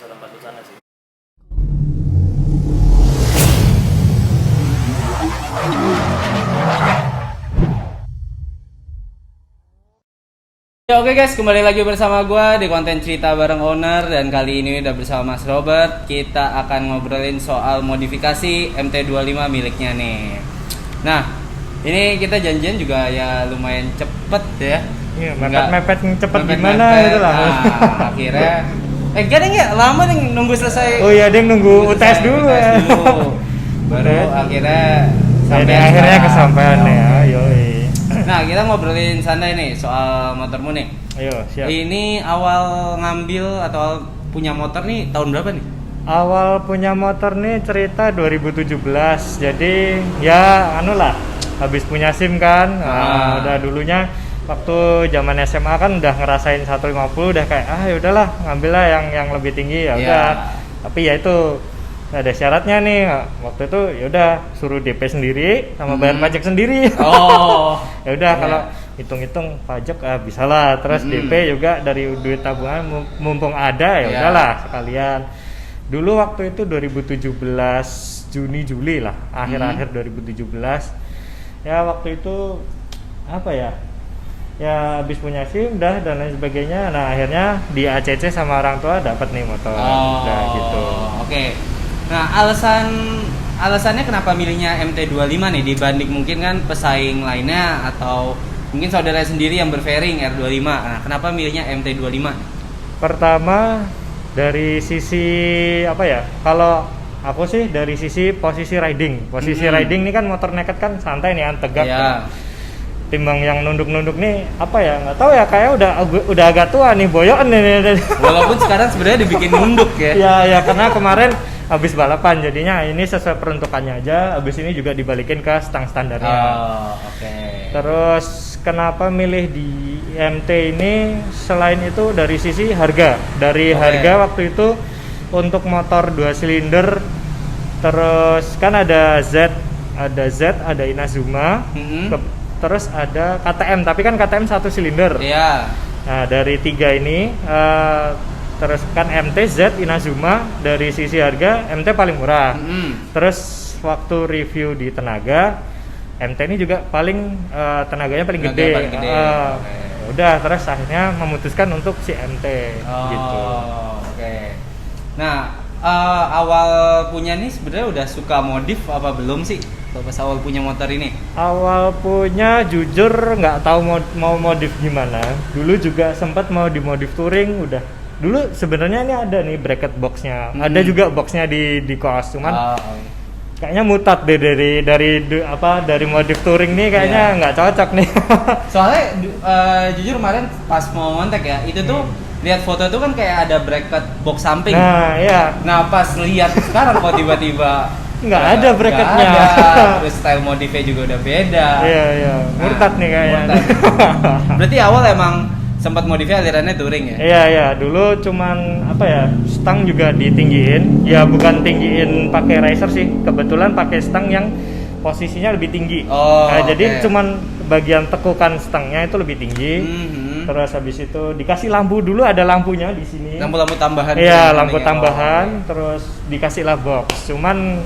wisata Batu sana sih. Ya, oke guys, kembali lagi bersama gue di konten cerita bareng owner. Dan kali ini udah bersama Mas Robert. Kita akan ngobrolin soal modifikasi MT25 miliknya nih. Nah, ini kita janjian juga ya lumayan cepet ya. Iya, mepet cepet gimana gitu lah. Nah, akhirnya kadang ya lama nih nunggu selesai. Oh iya, dia nunggu UTS dulu ya. Baru akhirnya akhirnya kesampaian ya. Yoi. Nah, kita ngobrolin santai nih soal motormu nih. Ayo, siap. Ini awal ngambil atau punya motor nih tahun berapa nih? Awal punya motor nih cerita 2017. Jadi ya lah, habis punya SIM kan. Udah dulunya waktu zaman SMA kan udah ngerasain 150, udah kayak ya udahlah, ngambillah yang lebih tinggi ya udah. Tapi ya itu ada syaratnya nih. Waktu itu ya udah suruh DP sendiri sama bayar pajak sendiri. Oh. Ya udah kalau hitung-hitung pajak bisa lah. Terus DP juga dari duit tabungan mumpung ada ya udahlah sekalian. Dulu waktu itu 2017 Juni-Juli lah, akhir-akhir 2017. Ya waktu itu apa ya? Ya habis punya SIM dah dan lain sebagainya. Nah, akhirnya di ACC sama orang tua dapat nih motor. Udah gitu. Oke. Nah, alasannya kenapa milihnya MT25 nih dibanding mungkin kan pesaing lainnya atau mungkin saudara sendiri yang berfairing R25. Nah, kenapa milihnya MT25? Pertama dari sisi apa ya? Kalau aku sih dari sisi posisi riding. Posisi riding ini kan motor naked kan santai nih, tegak. Kan. Timbang yang nunduk-nunduk nih apa ya, nggak tahu ya, kayak udah agak tua nih, boyokan nih. Walaupun sekarang sebenarnya dibikin nunduk ya. Ya karena kemarin habis balapan jadinya ini sesuai peruntukannya aja. Habis ini juga dibalikin ke stang standarnya. Oke. Terus kenapa milih di MT ini? Selain itu dari sisi harga. Harga waktu itu untuk motor 2 silinder, terus kan ada Z, ada Inazuma. Terus ada KTM, tapi kan KTM 1 silinder. Iya. Nah, dari 3 ini terus kan MT, Z, Inazuma, dari sisi harga MT paling murah. Terus waktu review di tenaga, MT ini juga paling tenaganya paling gede. Udah, terus akhirnya memutuskan untuk si MT gitu. Oke. Nah, awal punya nih sebenarnya udah suka modif apa belum sih? Pas awal punya motor ini? Awal punya jujur nggak tahu mau modif gimana. Dulu juga sempat mau dimodif touring udah. Dulu sebenarnya ini ada nih bracket boxnya, ada juga boxnya di kos, cuman kayaknya mutat deh dari modif touring nih kayaknya nggak cocok nih. Soalnya jujur kemarin pas mau ngontek ya, itu tuh lihat foto tuh kan kayak ada bracket box samping. Nah, iya. Nah, pas lihat sekarang kok tiba-tiba nggak ada bracketnya. Terus style modifnya juga udah beda. Iya. Murtad nih kayaknya. Berarti awal emang sempat modifnya alirannya touring ya? Iya. Dulu cuman apa ya, stang juga ditinggiin. Ya bukan tinggiin pakai riser sih. Kebetulan pakai stang yang posisinya lebih tinggi. Jadi cuman bagian tekukan stangnya itu lebih tinggi. Terus habis itu dikasih lampu, dulu ada lampunya di sini. Lampu tambahan. Iya, lampu tambahan. Terus dikasih lah box. Cuman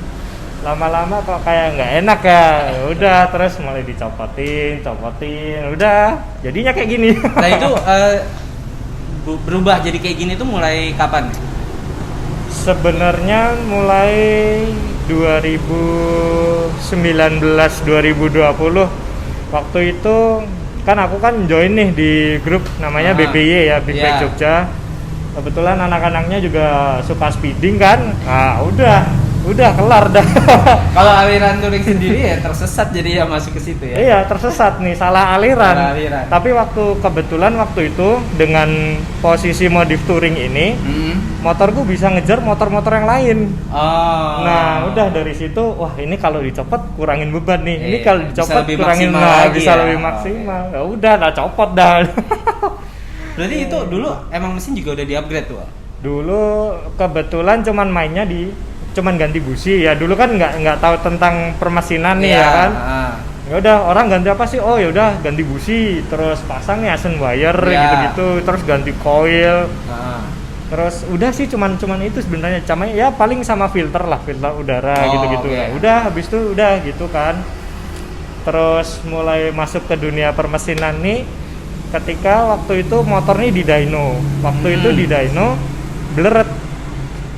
lama-lama kok kayak nggak enak ya. Udah, terus mulai dicopotin, udah jadinya kayak gini. Nah itu berubah jadi kayak gini tuh mulai kapan? Sebenarnya mulai 2019-2020. Waktu itu kan aku kan join nih di grup namanya BBY ya, Big Bike Jogja. Kebetulan anak-anaknya juga suka speeding kan. Nah, udah kelar dah. Kalau aliran touring sendiri ya tersesat jadi ya masuk ke situ ya. Iya, tersesat nih, salah aliran. Tapi kebetulan waktu itu dengan posisi modif touring ini, motorku bisa ngejar motor-motor yang lain. Nah, udah dari situ, wah ini kalau dicopot kurangin beban nih. Ini kalau dicopot kurangin bisa lebih maksimal. Ya udah, copot dah. Berarti itu dulu emang mesin juga udah di-upgrade tuh? Dulu kebetulan cuman ganti busi ya. Dulu kan nggak tahu tentang permesinan nih ya kan. Ya udah, orang ganti apa sih? Oh ya udah ganti busi, terus pasang nih Asen wire gitu-gitu, terus ganti coil. Terus udah sih cuman itu sebenarnya, cuma ya paling sama filter udara gitu-gitu. oke. Ya udah habis itu udah gitu kan. Terus mulai masuk ke dunia permesinan nih ketika waktu itu motor nih di dyno. Waktu itu di dyno bleret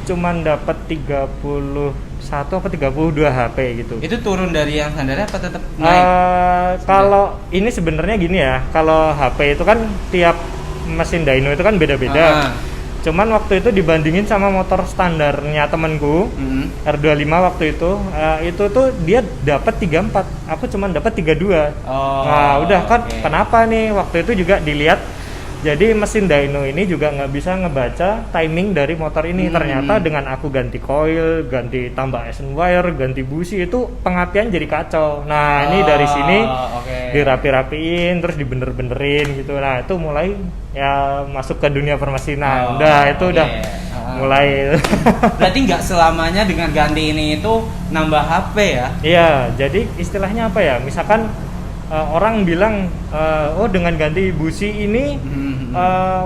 cuman dapat 31 apa 32 HP gitu. Itu turun dari yang standarnya apa tetap naik? Kalau ini sebenarnya gini ya, kalau HP itu kan tiap mesin dyno itu kan beda-beda. Cuman waktu itu dibandingin sama motor standarnya temenku R25 waktu itu tuh dia dapat 34, aku cuman dapat 32. Nah udah kan kenapa nih waktu itu juga dilihat. Jadi mesin dyno ini juga nggak bisa ngebaca timing dari motor ini. Ternyata dengan aku ganti coil, ganti tambah Essen wire, ganti busi itu pengapian jadi kacau. Nah ini dari sini dirapi-rapiin, terus dibener-benerin gitu. Nah itu mulai ya masuk ke dunia permesinan. Udah mulai. Berarti nggak selamanya dengan ganti ini itu nambah HP ya? Iya, jadi istilahnya apa ya? Misalkan orang bilang dengan ganti busi ini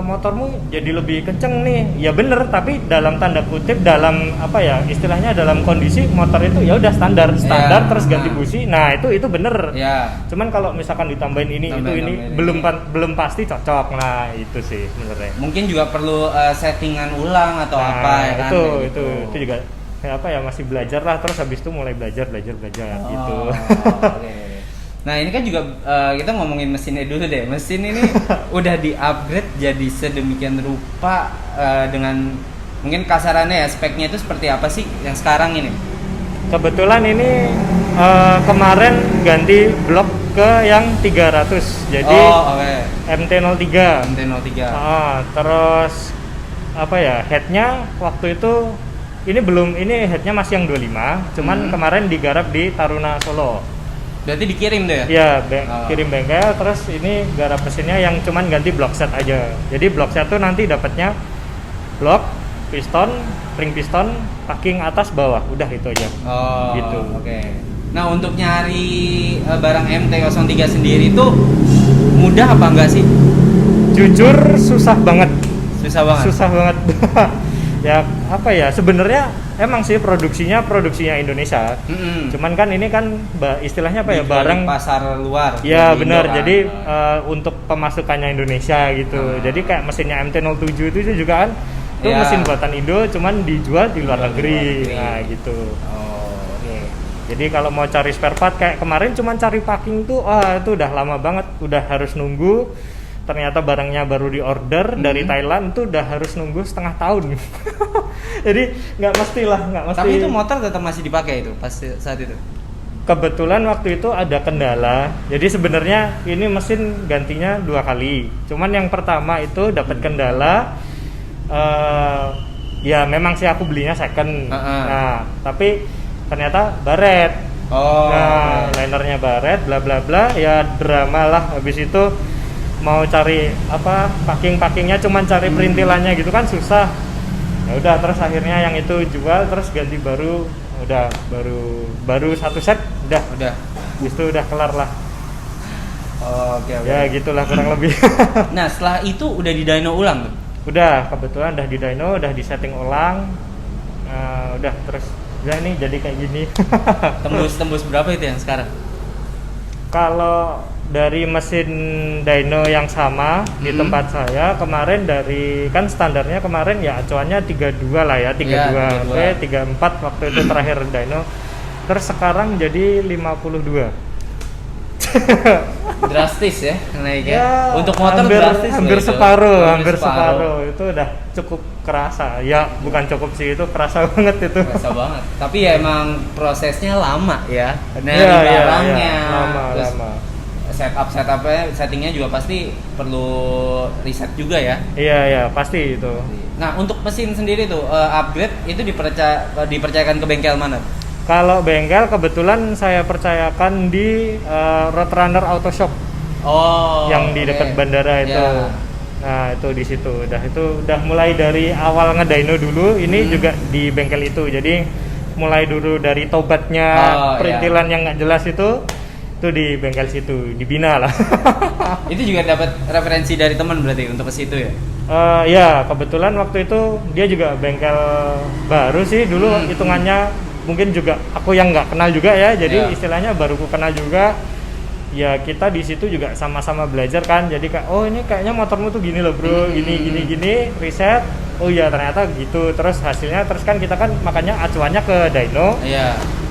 motormu jadi lebih kenceng nih. Ya bener, tapi dalam tanda kutip, dalam apa ya istilahnya, dalam kondisi motor itu ya udah standar terus ganti busi. Nah itu bener. Cuman kalau misalkan ditambahin ini belum pasti cocok. Nah itu sih sebenarnya. Mungkin juga perlu settingan ulang atau apa ya kan? Itu juga kayak apa ya, masih belajar lah. Terus habis itu mulai belajar gitu. Nah ini kan juga kita ngomongin mesinnya dulu deh. Mesin ini udah di-upgrade jadi sedemikian rupa dengan mungkin kasarannya ya, speknya itu seperti apa sih yang sekarang ini? Kebetulan ini kemarin ganti blok ke yang 300. Jadi MT-03. Terus apa ya, headnya waktu itu ini headnya masih yang 25, cuman kemarin digarap di Taruna Solo. Berarti dikirim tuh ya? Iya, kirim bengkel. Terus ini garap mesinnya yang cuman ganti block set aja. Jadi block set tuh nanti dapatnya blok, piston, ring piston, packing atas bawah, udah itu aja. Gitu. Nah untuk nyari barang MT-03 sendiri tuh mudah apa enggak sih? Jujur susah banget. Susah banget. Ya apa ya, sebenarnya emang sih produksinya Indonesia. Cuman kan ini kan istilahnya apa ya, barang pasar luar. Ya benar. Kan? Jadi untuk pemasukannya Indonesia gitu. Jadi kayak mesinnya MT-07 itu juga kan itu mesin buatan Indo, cuman dijual di luar negeri. Nah gitu. Jadi kalau mau cari spare part kayak kemarin cuman cari packing tuh itu udah lama banget, udah harus nunggu. Ternyata barangnya baru di order dari Thailand, itu udah harus nunggu setengah tahun. Jadi nggak mesti. Tapi itu motor tetap masih dipakai itu pas saat itu? Kebetulan waktu itu ada kendala. Jadi sebenarnya ini mesin gantinya 2 kali. Cuman yang pertama itu dapat kendala. Ya memang sih aku belinya second. Nah tapi ternyata baret. Linernya baret, bla bla bla. Ya drama lah. Habis itu mau cari apa packingnya cuman cari perintilannya gitu kan susah. Ya udah, terus akhirnya yang itu jual, terus ganti baru satu set udah itu udah kelar lah. Ya gitulah kurang lebih. Nah setelah itu udah di dyno ulang tuh? Udah, kebetulan udah di dyno, udah di setting ulang. Udah terus udah ini jadi kayak gini. tembus berapa itu yang sekarang? Kalau dari mesin dyno yang sama di tempat saya kemarin, dari kan standarnya kemarin ya acuannya 32 lah ya, 32 34 waktu itu terakhir dyno. Terus sekarang jadi 52. Drastis ya naiknya. Ya, untuk motor hampir separuh. Itu udah cukup kerasa. Ya bukan cukup sih, itu kerasa banget itu. Kerasa banget. Tapi ya emang prosesnya lama ya. Barangnya lama. Settingnya juga pasti perlu riset juga ya. Iya pasti itu. Nah untuk mesin sendiri tuh upgrade itu dipercayakan ke bengkel mana? Kalau bengkel kebetulan saya percayakan di Roadrunner Auto Shop. Yang di dekat bandara itu. Nah itu di situ udah mulai dari awal ngedyno dulu. Ini juga di bengkel itu. Jadi mulai dulu dari tobatnya, perintilan yang nggak jelas itu. Itu di bengkel situ, di Bina lah. Itu juga dapat referensi dari teman berarti untuk ke situ ya? Ya kebetulan waktu itu dia juga bengkel baru sih dulu hitungannya, mungkin juga aku yang nggak kenal juga ya, jadi istilahnya baru ku kenal juga. Ya kita di situ juga sama-sama belajar kan, jadi kayak oh ini kayaknya motormu tuh gini loh bro, gini riset, oh iya ternyata gitu, terus hasilnya terus kan kita kan makanya acuannya ke dyno.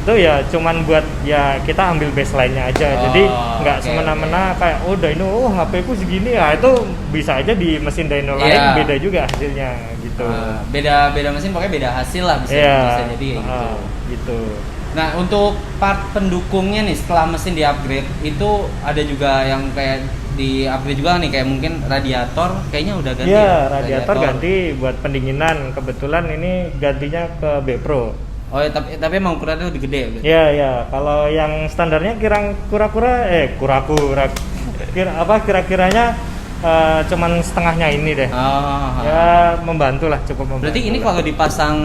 Itu ya cuman buat ya kita ambil baseline-nya aja, jadi nggak semena-mena kayak oh dyno, oh HP ku segini ya, itu bisa aja di mesin dyno lain beda juga hasilnya gitu. Beda mesin pokoknya beda hasil lah bisa jadi gitu. Gitu. Nah untuk part pendukungnya nih setelah mesin di upgrade itu ada juga yang kayak di upgrade juga nih, kayak mungkin radiator kayaknya udah ganti. Iya, radiator ganti buat pendinginan. Kebetulan ini gantinya ke B-Pro. Oh ya, tapi emang ukurannya lebih gede gitu. Iya. Kalau yang standarnya kira-kiranya cuman setengahnya ini deh. Ya membantu lah, cukup membantu. Berarti ini kalau dipasang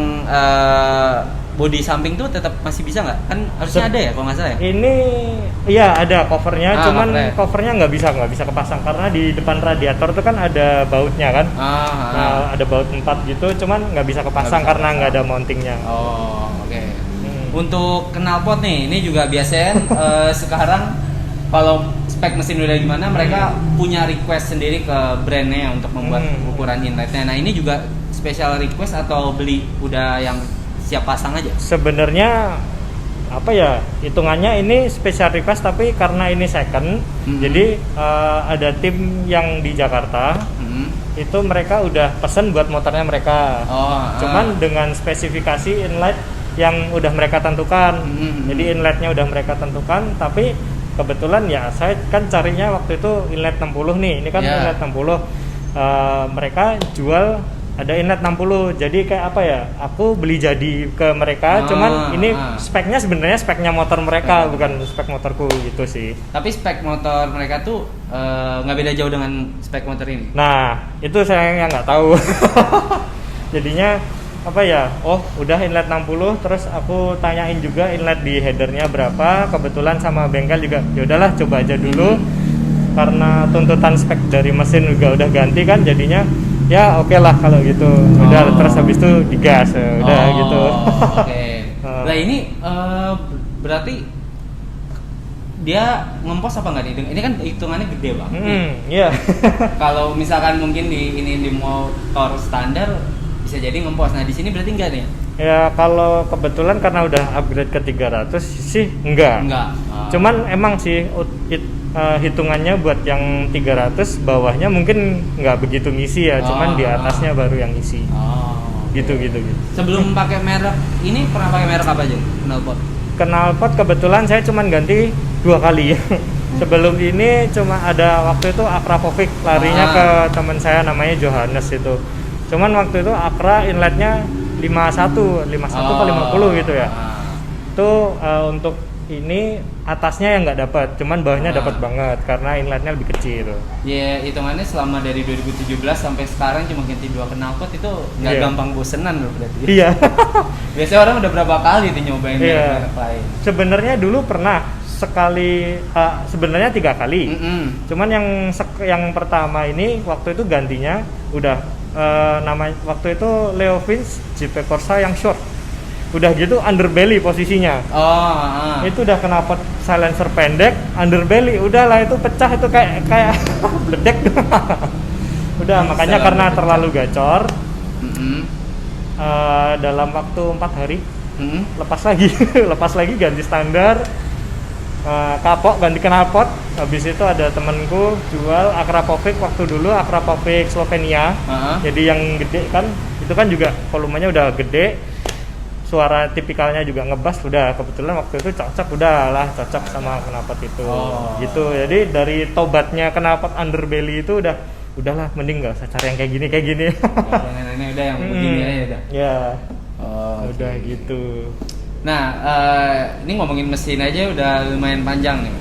bodi samping tuh tetap masih bisa nggak? Kan harusnya ada ya kalau nggak salah ya? Ini iya ada covernya, cuman covernya nggak bisa kepasang karena di depan radiator tuh kan ada bautnya kan. Ada baut 4 gitu, cuman nggak bisa kepasang karena nggak ada mountingnya. Oke. Untuk knalpot nih, ini juga biasanya sekarang kalau spek mesin udah gimana, mereka punya request sendiri ke brandnya untuk membuat ukuran inletnya. Nah ini juga special request atau beli udah yang siap pasang aja? Sebenarnya apa ya, hitungannya ini special request, tapi karena ini second, jadi ada tim yang di Jakarta, itu mereka udah pesen buat motornya mereka. Cuman dengan spesifikasi inlet yang udah mereka tentukan. Jadi inletnya udah mereka tentukan, tapi kebetulan ya saya kan carinya waktu itu inlet 60 nih. Ini kan inlet 60. Mereka jual ada inlet 60, jadi kayak apa ya, aku beli jadi ke mereka, cuman ini speknya sebenarnya speknya motor mereka, bukan spek motorku gitu sih. Tapi spek motor mereka tuh nggak beda jauh dengan spek motor ini? Nah itu saya yang nggak tahu. Jadinya apa ya, oh udah inlet 60, terus aku tanyain juga inlet di headernya berapa, kebetulan sama bengkel juga ya udahlah coba aja dulu, karena tuntutan spek dari mesin juga udah ganti kan, jadinya ya oke lah kalau gitu. Udah terus habis itu digas udah gitu. Nah ini berarti dia ngempos apa nggak nih? Ini kan hitungannya gede banget. Iya. Kalau misalkan mungkin di motor standar bisa jadi ngempos. Nah di sini berarti enggak nih? Ya kalau kebetulan karena udah upgrade ke 300 sih enggak. Cuman emang sih hitungannya buat yang 300 bawahnya mungkin nggak begitu ngisi ya, cuman di atasnya baru yang ngisi. Gitu. Sebelum pakai merek ini pernah pakai merek apa aja knalpot? Knalpot kebetulan saya cuman ganti 2 kali. Sebelum ini cuma ada waktu itu Akrapovic, larinya ke teman saya namanya Johannes itu. Cuman waktu itu Akra inletnya 51 atau 50 gitu ya. Itu untuk ini atasnya yang nggak dapat, cuman bawahnya dapat banget karena inletnya lebih kecil. Ya hitungannya selama dari 2017 sampai sekarang cuma ganti 2 knalpot itu nggak gampang bosenan loh berarti. Iya. Biasanya orang udah berapa kali tuh nyobain merek lain. Sebenarnya dulu pernah sekali, sebenarnya 3 kali. Cuman yang pertama ini waktu itu gantinya udah nama waktu itu Leo Vince GP Corsa yang short. Udah gitu underbelly posisinya. Itu udah knalpot silencer pendek, underbelly, udahlah itu pecah itu kayak bledek. Udah makanya karena terlalu gacor. Dalam waktu 4 hari lepas lagi ganti standar, kapok ganti knalpot. Habis itu ada temenku jual Akrapovic waktu dulu, Akrapovic Slovenia. Jadi yang gede kan, itu kan juga volumenya udah gede, suara tipikalnya juga ngebas, udah kebetulan waktu itu cocok sama knalpot itu. Gitu. Jadi dari tobatnya knalpot underbelly itu udahlah mending nggak usah cari yang kayak gini. Ini udah yang begini aja udah. Ya. Udah gitu. Nah, ini ngomongin mesin aja udah lumayan panjang nih.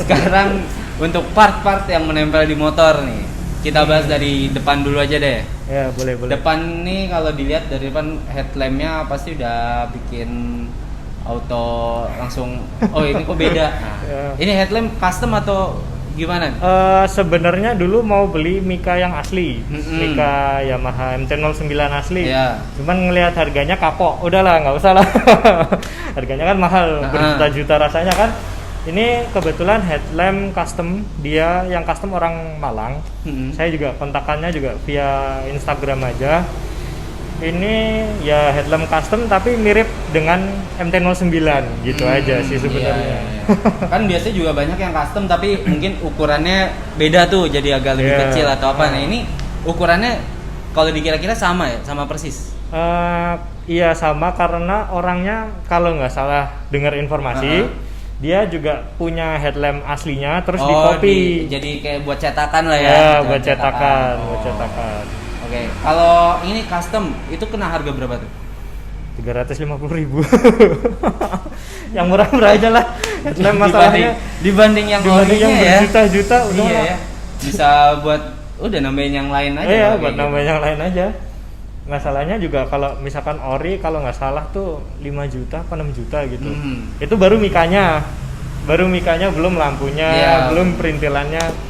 Sekarang untuk part-part yang menempel di motor nih, kita bahas dari depan dulu aja deh. Ya, boleh. Depan nih kalau dilihat dari depan headlampnya pasti udah bikin auto langsung oh ini kok beda. Nah, Ya. ini headlamp custom atau gimana? Sebenarnya dulu mau beli Mika yang asli, Mm-mm. Mika Yamaha MT-09 asli. Iya. Cuman ngelihat harganya kapok, udahlah nggak usah lah. Harganya kan mahal, berjuta-juta rasanya kan. Ini kebetulan headlamp custom, dia yang custom orang Malang. Mm-mm. Saya juga kontakannya juga via Instagram aja. Ini ya headlamp custom tapi mirip dengan MT-09 gitu aja sih sebenarnya. Iya, iya. Kan biasanya juga banyak yang custom tapi mungkin ukurannya beda tuh jadi agak lebih Iya. kecil atau apa. Nah ini ukurannya kalau dikira-kira sama ya, sama persis. Iya sama karena orangnya kalau nggak salah dengar informasi dia juga punya headlamp aslinya terus di copy. Jadi kayak buat cetakan lah ya. Ya buat cetakan, Oh. buat cetakan. Oke, kalau ini custom itu kena harga berapa tuh? 350.000. Yang murah-murah aja lah. Headlamp masalahnya dibanding yang dibanding yang orinya ya. berjuta-juta udah Iya lah. ya. Bisa buat udah nambahin yang lain aja. Iya kalau buat kayak gitu. nambahin yang lain aja. Masalahnya juga kalau misalkan ori kalau nggak salah tuh 5 juta apa 6 juta gitu. Itu baru mikanya. Baru mikanya belum lampunya, Iya. belum perintilannya.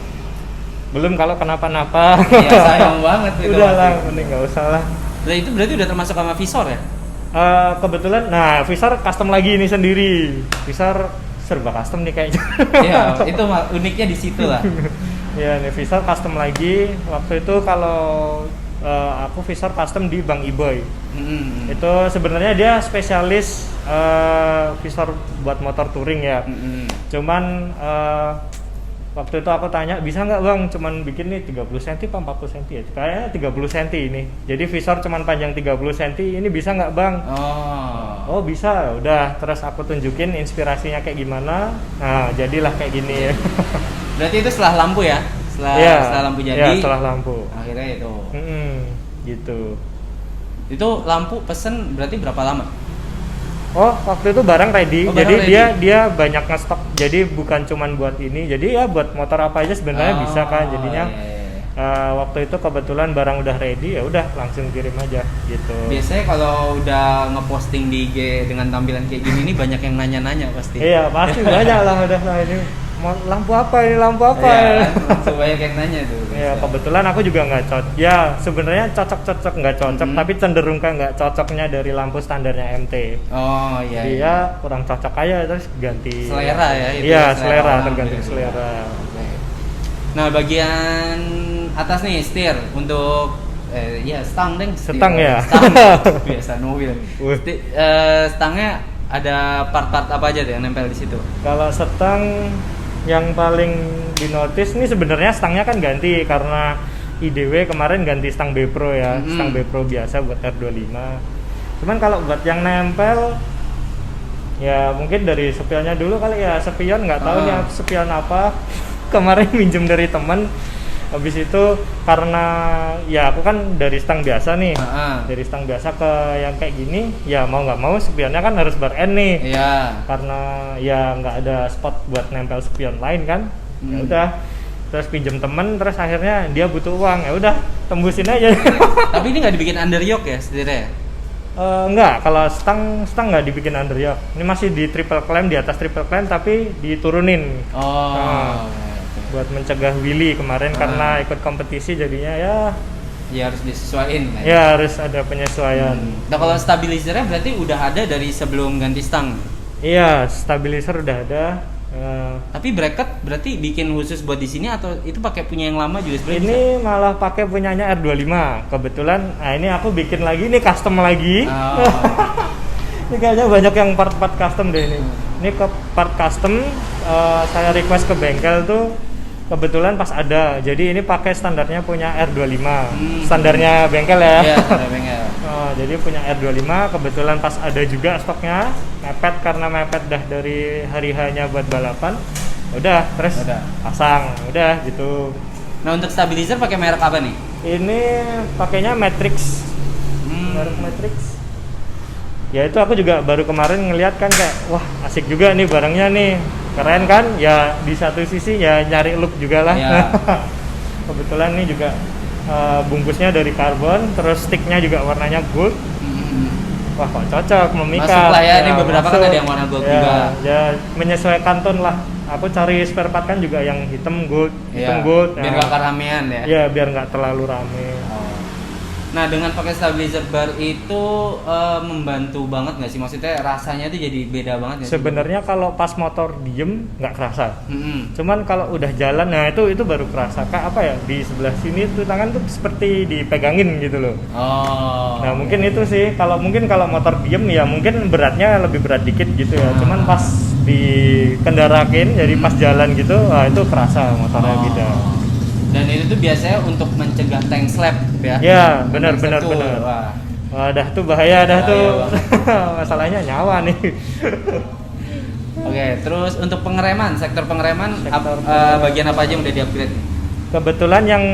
Belum kalau kenapa-napa. Iya sayang banget itu. Udah lah, pasti. mending nggak usah lah. Nah, itu berarti udah termasuk sama visor ya? Kebetulan, nah visor custom lagi ini sendiri. Visor serba custom nih kayaknya. Iya, itu uniknya di situ lah. Ya, nih visor custom lagi. Waktu itu kalau aku visor custom di Bang Iboy. Itu sebenarnya dia spesialis visor buat motor touring ya. Cuman waktu itu aku tanya bisa nggak bang cuman bikin nih 30 cm apa 40 cm ya kayaknya 30 cm ini jadi visor cuman panjang 30 cm ini bisa nggak bang oh bisa udah terus aku tunjukin inspirasinya kayak gimana nah jadilah kayak gini ya. Berarti itu setelah lampu ya setelah lampu jadi ya setelah lampu akhirnya itu gitu itu lampu pesen berarti berapa lama? Oh, waktu itu barang ready. Oh, jadi barang ready. dia banyak ngestok. Jadi bukan cuman buat ini. Jadi ya buat motor apa aja sebenarnya bisa kan. Jadinya iya. Waktu itu kebetulan barang udah ready ya udah langsung kirim aja gitu. Biasanya kalau udah ngeposting di IG dengan tampilan kayak gini nih banyak yang nanya-nanya pasti. Iya, pasti banyak lah udah lah ini lampu apa ini lampu apa. Iya, kan? Langsung banyak yang nanya tuh. Ya Bisa. kebetulan aku juga nggak cocok. Ya sebenarnya cocok nggak cocok, tapi cenderung ke nggak cocoknya dari lampu standarnya MT. Oh iya. Jadi ya kurang cocok aja terus ganti. Selera ya itu. Iya selera orang tergantung gitu. selera. Oke. Nah bagian atas nih setir untuk ya stang deng. Stang ya? Stang. Biasa mobil. Wih. Stangnya ada part-part apa aja tuh yang nempel di situ? Kalau stang yang paling dinotis nih sebenarnya stangnya kan ganti karena IDW kemarin ganti stang B Pro ya, stang B Pro biasa buat R25. Cuman kalau buat yang nempel ya mungkin dari spionnya dulu kali ya, spion nggak tahu nih spion apa. Kemarin minjem dari teman. Habis itu karena ya aku kan dari stang biasa nih, dari stang biasa ke yang kayak gini, ya mau nggak mau spionnya kan harus bar N nih. Iya. Karena ya nggak ada spot buat nempel spion lain kan, ya udah. Terus pinjem temen, terus akhirnya dia butuh uang, ya udah tembusin aja. Tapi ini nggak dibikin under yoke ya setirnya? Enggak, kalau stang nggak dibikin under yoke. Ini masih di triple clamp, di atas triple clamp tapi diturunin. Oh. Buat mencegah wheelie kemarin karena ikut kompetisi jadinya Ya harus disesuaikan. ya harus ada penyesuaian. Nah kalau stabilizernya berarti udah ada dari sebelum ganti stang. Iya, stabilizer udah ada. Tapi bracket berarti bikin khusus buat di sini atau itu pakai punya yang lama juga sebenarnya? Ini malah pakai punyanya R25. Kebetulan, nah ini aku bikin lagi, ini custom lagi. Oh. Ini kayaknya banyak yang part-part custom deh ini. Ini ke part custom, saya request ke bengkel tuh. Kebetulan pas ada, jadi ini pakai standarnya punya R25, standarnya bengkel ya. Iya, standar bengkel. Jadi punya R25, kebetulan pas ada juga stoknya, mepet karena mepet dah dari hari hanya buat balapan. Udah, terus pasang, udah gitu. Nah untuk stabilizer pakai merek apa nih? Ini pakainya Matrix, merek Matrix. Ya itu aku juga baru kemarin ngeliat kan kayak, wah asik juga nih barangnya nih. Keren kan? Ya di satu sisi ya nyari look juga lah. Ya. Kebetulan nih juga bungkusnya dari karbon, terus sticknya juga warnanya gold. wah kok cocok memikat. Masuk lah ya, ini beberapa kan masuk. ada yang warna gold Ya, juga. ya menyesuaikan tone lah. Aku cari spare part kan juga yang hitam gold, hitam Iya, gold. biar nggak keramaian ya. Ya biar nggak terlalu rame. Nah, dengan pakai stabilizer bar itu membantu banget nggak sih? Maksudnya rasanya itu jadi beda banget nggak sih? Sebenarnya kalau pas motor diem nggak kerasa. Mm-mm. Cuman kalau udah jalan, nah itu baru kerasa. Kayak apa ya, di sebelah sini tuh tangan tuh seperti dipegangin gitu loh. Oh. Nah mungkin itu sih, kalau motor diem ya mungkin beratnya lebih berat dikit gitu ya. Cuman pas dikendarakin, jadi pas jalan gitu, wah itu kerasa motornya beda. Dan itu tuh biasanya untuk mencegah tank slap ya? Ya benar. Wah. Wah dah tuh bahaya dah Bahaya tuh. Masalahnya nyawa nih. Oke, terus untuk pengereman, sektor pengereman, bagian apa aja yang udah di-upgrade? Kebetulan yang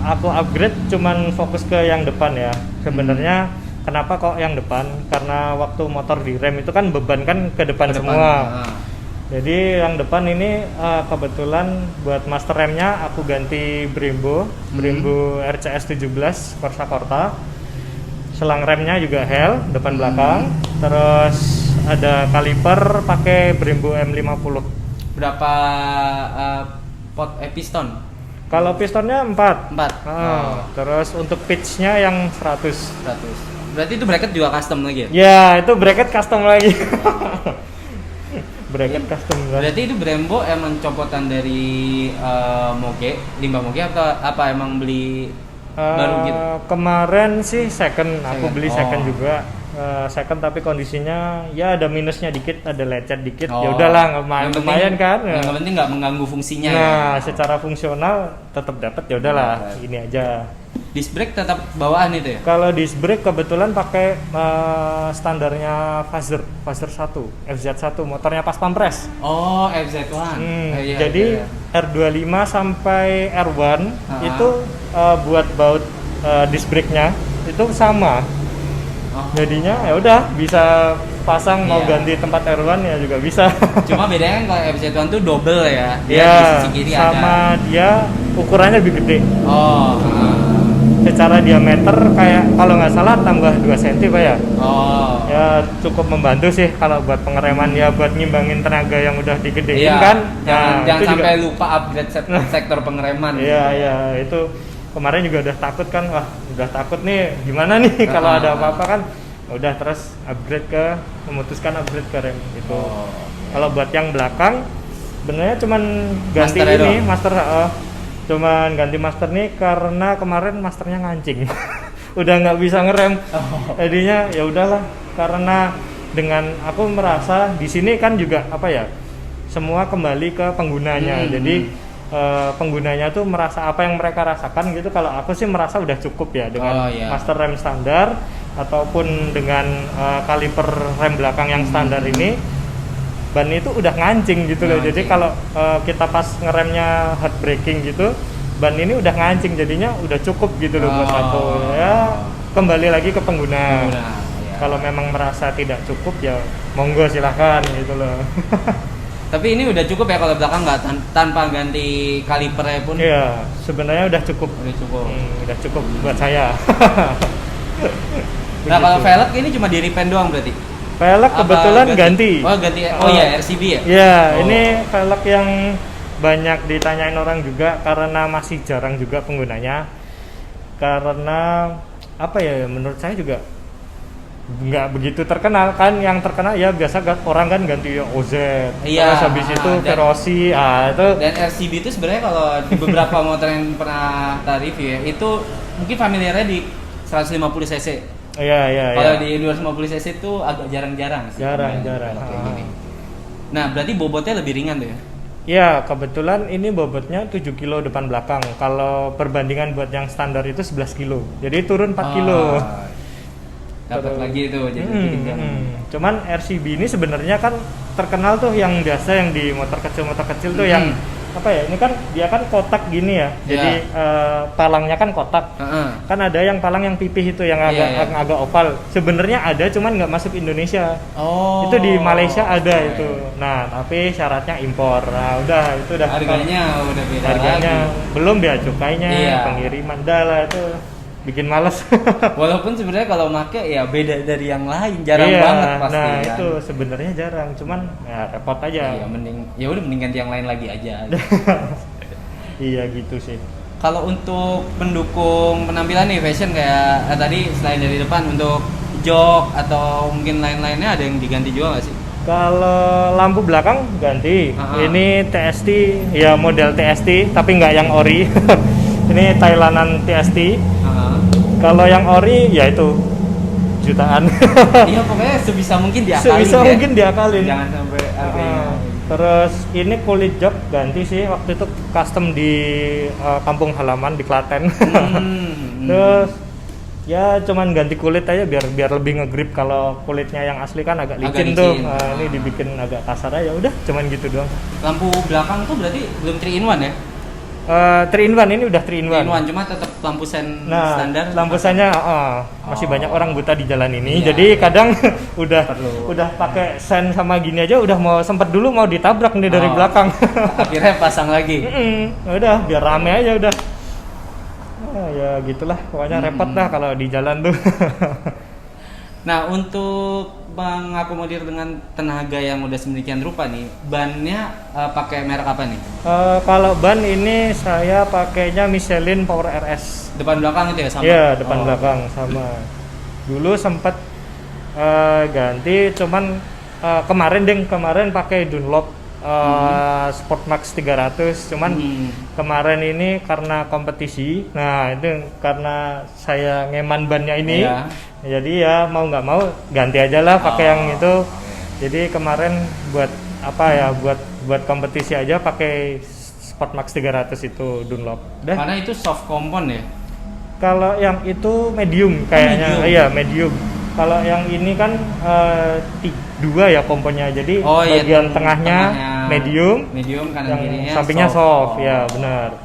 aku upgrade cuman fokus ke yang depan ya. Sebenarnya kenapa kok yang depan? Karena waktu motor direm itu kan beban kan ke depan semua. Jadi yang depan ini kebetulan buat master remnya aku ganti Brembo RCS 17 Corsa Corta. Selang remnya juga Hell depan belakang. Terus ada kaliper pakai Brembo M50. Berapa piston? Kalau pistonnya 4. 4. Terus untuk pitch-nya yang 100. 100. Berarti itu bracket juga custom lagi ya? Ya, itu bracket custom lagi. Bracket custom lah. Berarti itu Brembo emang copotan dari Moge, limbah Moge atau apa emang beli baru gitu? Kemarin sih second, aku Second. beli second juga. Second tapi kondisinya ya ada minusnya dikit, ada lecet dikit. Ya udahlah, lumayan kan. Yang penting nggak mengganggu fungsinya. Nah, ya? secara fungsional tetap dapat, ya udahlah, ini aja. Disc brake tetap bawaan itu ya? Kalau disc brake kebetulan pakai standarnya Fazer 1, FZ1, motornya pas pampres. Oh, FZ1. Iya, Jadi iya. R25 sampai R1 itu buat baut disc brake-nya itu sama. Jadinya ya udah bisa pasang mau ganti tempat R1 ya juga bisa. Cuma bedanya kan kalau FZ1 tuh double ya. Dia Ya, di sisi kiri sama ada. dia ukurannya lebih gede. Oh. Secara diameter kayak kalau nggak salah tambah 2 cm Pak ya. Oh. Ya cukup membantu sih kalau buat pengereman ya, buat ngimbangin tenaga yang udah digedein Iya, kan. Jangan itu sampai juga, lupa upgrade sektor pengereman. Iya itu kemarin juga udah takut kan, wah udah takut nih gimana nih kalau ada apa-apa kan. Udah terus memutuskan upgrade ke rem itu. Kalau buat yang belakang sebenarnya cuman ganti Master ini master, cuman ganti master nih karena kemarin masternya ngancing. Udah nggak bisa ngerem. Jadinya ya udahlah, karena dengan aku merasa di sini kan juga apa ya, semua kembali ke penggunanya. Jadi penggunanya tuh merasa apa yang mereka rasakan gitu. Kalau aku sih merasa udah cukup ya dengan master rem standar ataupun dengan kaliper rem belakang yang standar ini. Ban itu udah ngancing gitu loh. Jadi kalau kita pas ngeremnya hard braking gitu, ban ini udah ngancing, jadinya udah cukup gitu loh buat aku. Ya kembali lagi ke pengguna. Kalau memang merasa tidak cukup ya monggo silahkan gitu loh. Tapi ini udah cukup ya kalau belakang nggak tanpa ganti kalipernya pun? Iya, sebenarnya udah cukup. Udah cukup. Udah cukup buat saya. Nah kalau velg ini cuma di repaint doang berarti? Velg kebetulan ganti. Oh ganti. Oh iya RCB ya? Iya, ini velg yang banyak ditanyain orang juga karena masih jarang juga penggunanya. Karena apa ya, menurut saya juga nggak begitu terkenal kan. Yang terkenal ya biasa orang kan ganti OZ, terus habis itu Verosi, itu. Dan RCB itu sebenarnya kalau di beberapa motor yang pernah kita review ya, itu mungkin familiarnya di 150 cc. Iya. Kalau di 250 cc itu agak jarang-jarang sih. Jarang. Nah berarti bobotnya lebih ringan tuh ya? Ya kebetulan ini bobotnya 7 kilo depan belakang. Kalau perbandingan buat yang standar itu 11 kilo. Jadi turun 4 kilo. Dapat lagi itu jadi Cuman RCB ini sebenarnya kan terkenal tuh yang biasa yang di motor kecil tuh yang apa ya, ini kan dia kan kotak gini ya. Jadi palangnya kan kotak. Kan ada yang palang yang pipih itu yang agak oval. Sebenarnya ada cuman nggak masuk Indonesia. Itu di Malaysia ada itu. Nah, tapi syaratnya impor. Nah, udah itu udah harganya udah beda harganya lagi. Belum bea cukainya, pengiriman lah itu. bikin males. Walaupun sebenarnya kalau make ya beda dari yang lain, jarang Iya, banget pasti nah kan. itu sebenarnya jarang, cuman ya repot aja. Iya, mending ya udah mending ganti yang lain lagi aja. Iya gitu sih. Kalau untuk pendukung penampilan nih fashion kayak tadi selain dari depan untuk jok atau mungkin lain-lainnya ada yang diganti juga nggak sih? Kalau lampu belakang ganti. Ah. Ini TST, ya model TST tapi nggak yang ori. Ini Thailandan TST. Kalau yang ori ya itu jutaan. Iya pokoknya sebisa mungkin diakalin. Sebisa ya. mungkin diakalin. Jangan sampai harganya. Terus ini kulit jok ganti sih, waktu itu custom di kampung halaman di Klaten. Terus ya cuman ganti kulit aja biar lebih ngegrip. Kalau kulitnya yang asli kan agak licin tuh. Ini dibikin agak kasar aja, udah cuman gitu doang. Lampu belakang tuh berarti belum 3 in 1 ya? 3 in 1 ini udah 3 in 1. 3 in 1 cuma tetap lampu sen Nah, standar. lampu sennya masih banyak orang buta di jalan ini. Iya. Jadi kadang udah Perlu. pakai sen sama gini aja udah mau sempet dulu mau ditabrak nih dari belakang. Akhirnya pasang lagi. Udah biar rame aja udah. Ya gitulah, pokoknya repot dah kalau di jalan tuh. Nah, untuk mengakomodir dengan tenaga yang udah sedemikian rupa nih, bannya pakai merek apa nih? Kalau ban ini saya pakainya Michelin Power RS. Depan belakang itu ya sama? Iya, depan belakang sama. Dulu sempat ganti, cuman kemarin pakai Dunlop Sportmax 300, cuman kemarin ini karena kompetisi, nah itu karena saya ngeman bannya ini, Iya. jadi ya mau nggak mau ganti aja lah pakai yang itu. Jadi kemarin buat apa ya, buat kompetisi aja pakai Sportmax 300 itu Dunlop. Karena itu soft compound ya? Kalau yang itu medium kayaknya, medium. iya medium. Kalau yang ini kan 2 ya komponnya, jadi iya, bagian tengahnya medium kanan yang kirinya sampingnya soft, Oh. ya benar.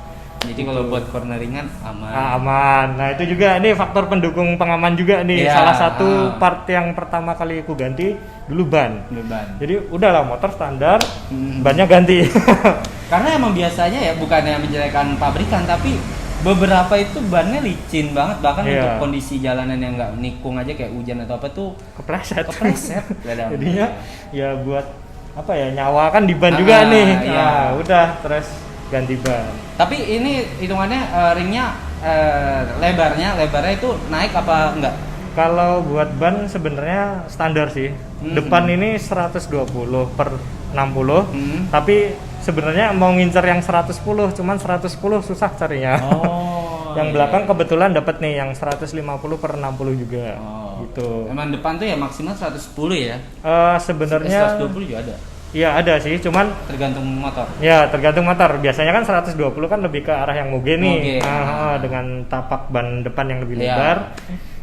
Jadi kalau buat corneringan aman. Aman. Nah itu juga ini faktor pendukung pengaman juga nih. Iya, Salah satu part yang pertama kali aku ganti dulu ban. Beban. Jadi udahlah motor standar, bannya ganti. Karena emang biasanya ya bukannya menjelekan pabrikan, tapi beberapa itu bannya licin banget, bahkan Iya. untuk kondisi jalanan yang nggak nikung aja kayak hujan atau apa tuh Kepleset. kadang. Jadinya ya buat apa ya, nyawa kan di ban juga nih. Iya. Nah udah terus ganti ban. Tapi ini hitungannya ringnya lebarnya itu naik apa enggak? Kalau buat ban sebenarnya standar sih. Depan ini 120 per 60. Tapi sebenarnya mau ngincer yang 110, cuman 110 susah carinya. Yang belakang kebetulan dapat nih yang 150 per 60 juga. Gitu. Emang depan tuh ya maksimal 110 ya? Sebenarnya 120 juga ada. Iya ada sih, cuman Tergantung motor. ya tergantung motor. Biasanya kan 120 kan lebih ke arah yang moge nih. Moge. Dengan tapak ban depan yang lebih Iya. lebar.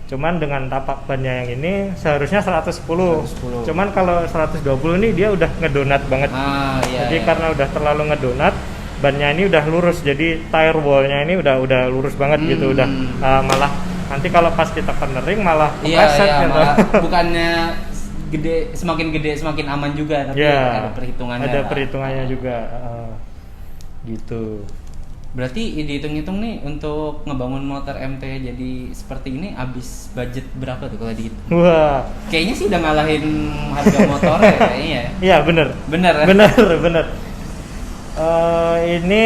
Cuman dengan tapak bannya yang ini seharusnya 110. Cuman kalau 120 ini dia udah ngedonat banget. Iya. Jadi karena udah terlalu ngedonat, bannya ini udah lurus. Jadi tire wallnya ini udah lurus banget gitu. Udah malah nanti kalau pas kita cornering malah kepleset gitu. malah bukannya semakin gede semakin aman juga, tapi ada perhitungannya. Ada perhitungannya juga. Gitu. Berarti dihitung-hitung nih untuk ngebangun motor MT jadi seperti ini habis budget berapa tuh kalau dihitung? Wah. Kayaknya sih udah ngalahin harga motornya kayaknya ya. Iya bener. Bener ya? Bener. Ini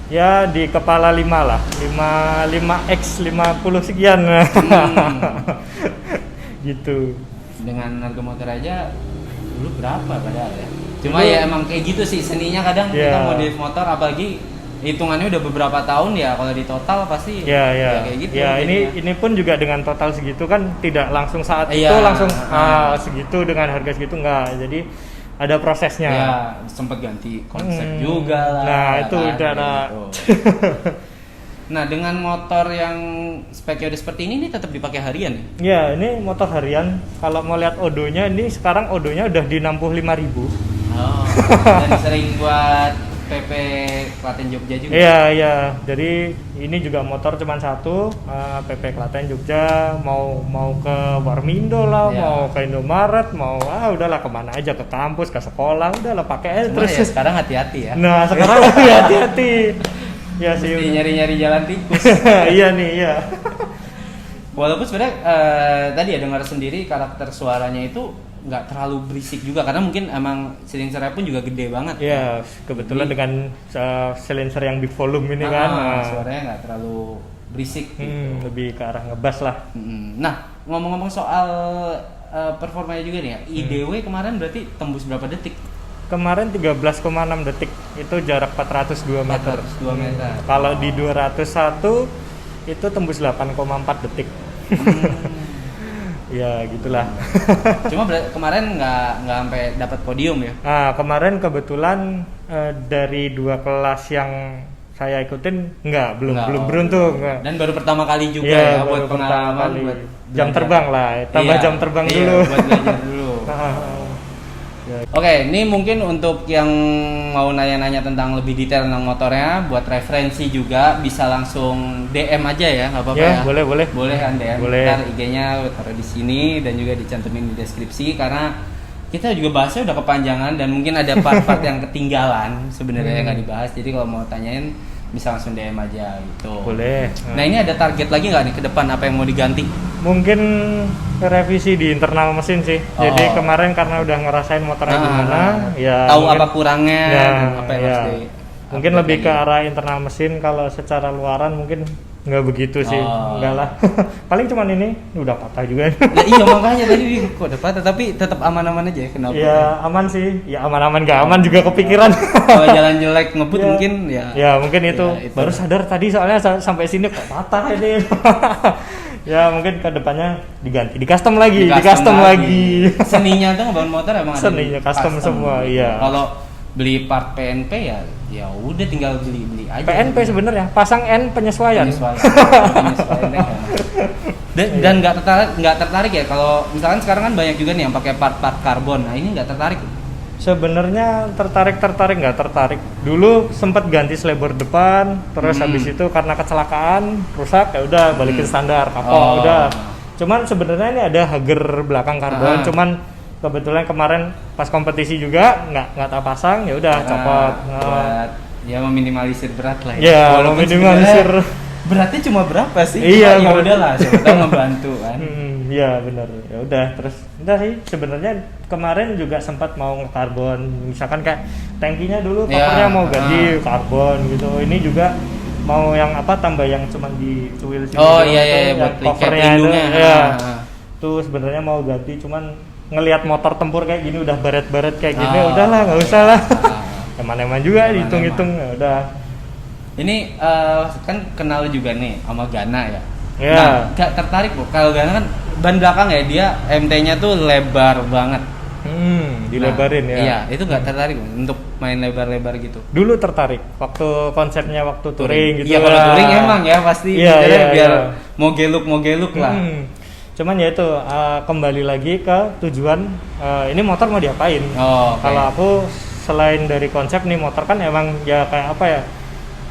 ya di kepala 5 lah. 5X 50 sekian. Gitu. Dengan harga motor aja dulu berapa padahal ya? Cuma ya emang kayak gitu sih seninya kadang kita modif motor, apalagi hitungannya udah beberapa tahun ya, kalau di total pasti ya kayak gitu. Ya ini pun juga dengan total segitu kan tidak langsung saat Iya. itu langsung segitu dengan harga segitu enggak. Jadi ada prosesnya. Ya sempat ganti konsep juga lah. Nah ya itu kan, udah gitu. Nah dengan motor yang speknya udah seperti ini tetap dipakai harian ya? Ya ini motor harian. Kalau mau lihat odonya, ini sekarang odonya udah di 65.000. Dan sering buat PP Klaten Jogja juga? Iya. Jadi ini juga motor cuma satu, PP Klaten Jogja. Mau ke Warmindo lah, mau ke Indomaret, mau udahlah kemana aja, ke kampus, ke sekolah, udahlah pakai aja. Cuma terus. Ya sekarang hati-hati ya. Nah sekarang lebih hati-hati. Iya sih. Mesti nyari-nyari jalan tikus. Iya nih, iya. Walaupun sebenarnya tadi ya dengar sendiri karakter suaranya itu nggak terlalu berisik juga karena mungkin emang silencernya pun juga gede banget. Iya, kebetulan Jadi, dengan silencer yang big volume ini kan. suaranya nggak terlalu berisik gitu. Lebih ke arah ngebass lah. Nah, ngomong-ngomong soal performanya juga nih ya, IDW kemarin berarti tembus berapa detik? Kemarin 13,6 detik, itu jarak 402 meter. 402 meter. Kalau di 201 itu tembus 8,4 detik. Ya gitulah. Cuma kemarin nggak sampai dapat podium ya? Nah, kemarin kebetulan dari 2 kelas yang saya ikutin belum beruntung. Dan baru pertama kali juga ya, ya buat pengalaman, buat jam terbang lah, tambah jam terbang dulu. Buat belajar dulu. Oke, ini mungkin untuk yang mau nanya-nanya tentang lebih detail tentang motornya, buat referensi juga bisa langsung DM aja ya, nggak apa-apa ya. Boleh. Boleh kan DM. Boleh. Ntar IG-nya taruh di sini dan juga dicantumin di deskripsi karena kita juga bahasnya udah kepanjangan dan mungkin ada part-part yang ketinggalan sebenarnya yang nggak dibahas. Jadi kalau mau tanyain bisa langsung DM aja gitu. Boleh. Nah ini ada target lagi nggak nih ke depan apa yang mau diganti? Mungkin revisi di internal mesin sih. Jadi kemarin karena udah ngerasain motornya gimana, ya tahu mungkin, apa kurangnya dan apa yang harus di mungkin lebih ke arah internal mesin. Kalau secara luaran mungkin nggak begitu sih, enggak lah. Paling cuman ini udah patah juga. Nah, iya makanya tadi kok udah patah tapi tetap aman-aman aja ya kenapa? Ya aman sih, ya aman-aman nggak aman juga kepikiran. Kalau jalan jelek ngebut Ya. mungkin ya. Ya mungkin itu. itu. Baru sadar tadi soalnya sampai sini kok patah ini. Ya mungkin ke depannya diganti, di custom lagi. Seninya tuh ngebangun motor emang ada Seninya custom semua, iya. Kalau beli part PNP ya udah tinggal beli aja. PNP sebenarnya pasang N penyesuaian. Penyesuaian. Dan nggak tertarik ya kalau misalkan sekarang kan banyak juga nih yang pakai part karbon. Nah ini nggak tertarik. Sebenarnya tertarik nggak tertarik. Dulu sempat ganti slebor depan, terus habis itu karena kecelakaan rusak, ya udah balikin standar kapok udah. Cuman sebenarnya ini ada hager belakang karbon, cuman kebetulan kemarin pas kompetisi juga nggak tak pasang, ya udah copot. Buat ya meminimalisir berat lah ya. Ya, Walaupun meminimalisir. Beratnya cuma berapa sih? Iya, ya udahlah, siapa tahu ngebantu kan. Iya benar. Ya udah terus udah sih sebenarnya kemarin juga sempat mau nge-karbon. Misalkan kayak tangkinya dulu covernya mau ganti karbon gitu. Ini juga mau yang tambah yang cuman di cuil sini. Oh iya buat covernya itu. pelindungnya. Ya. Tuh sebenarnya mau ganti cuman ngelihat motor tempur kayak gini udah baret-baret kayak gini udahlah nggak usah lah. Eman-eman juga dihitung-hitung ya udah. Ini kan kenal juga nih sama Gana ya. Ya. Nah, gak tertarik bu. Kalau Gana kan ban belakang ya dia MT-nya tuh lebar banget. Dilebarin ya. Iya, itu gak tertarik bu, untuk main lebar-lebar gitu. Dulu tertarik waktu konsepnya waktu touring gitu. Iya kalau touring emang ya pasti biar mau geluk lah. Cuman ya itu kembali lagi ke tujuan ini motor mau diapain. Kalau aku selain dari konsep nih motor kan emang ya kayak apa ya,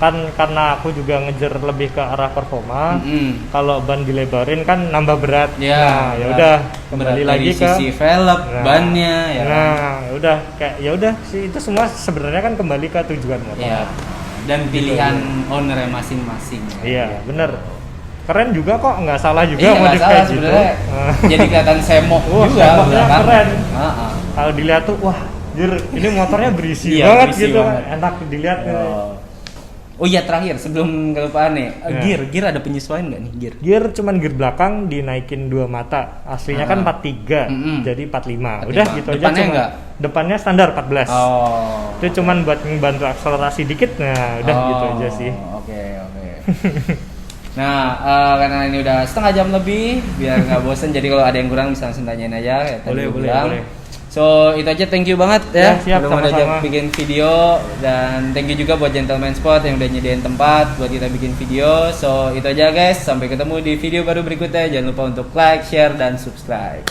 kan karena aku juga ngejar lebih ke arah performa. Kalau ban dilebarin kan nambah berat. Nah, ya udah kembali lagi ke sisi velg, bannya ya. Nah, ya udah kayak ya udah sih itu semua sebenarnya kan kembali ke tujuan motor. Iya. Dan pilihan ownernya masing-masing. Iya, bener. Keren juga kok, nggak salah juga modif kayak gitu. Jadi kelihatan semok juga. Semoknya keren. Kalau dilihat tuh, wah, ini motornya berisi banget berisi gitu, banget. enak dilihat. Oh iya terakhir sebelum kelupaan nih, gear ada penyesuaian nggak nih gear? Gear cuman gear belakang dinaikin 2 mata, aslinya kan 43, jadi 45. Udah gitu aja. Depannya enggak? Depannya standar 14. Itu cuman buat membantu akselerasi dikit, nah udah gitu aja sih. Oke. Nah, karena ini udah setengah jam lebih, biar nggak bosen. Jadi kalau ada yang kurang bisa langsung tanyain aja. Ya, boleh. So itu aja, thank you banget ya. Siap, udah mau sama-sama. bikin video, dan thank you juga buat Gentleman Sport yang udah nyediain tempat buat kita bikin video. So itu aja guys, sampai ketemu di video baru berikutnya. Jangan lupa untuk like, share, dan subscribe.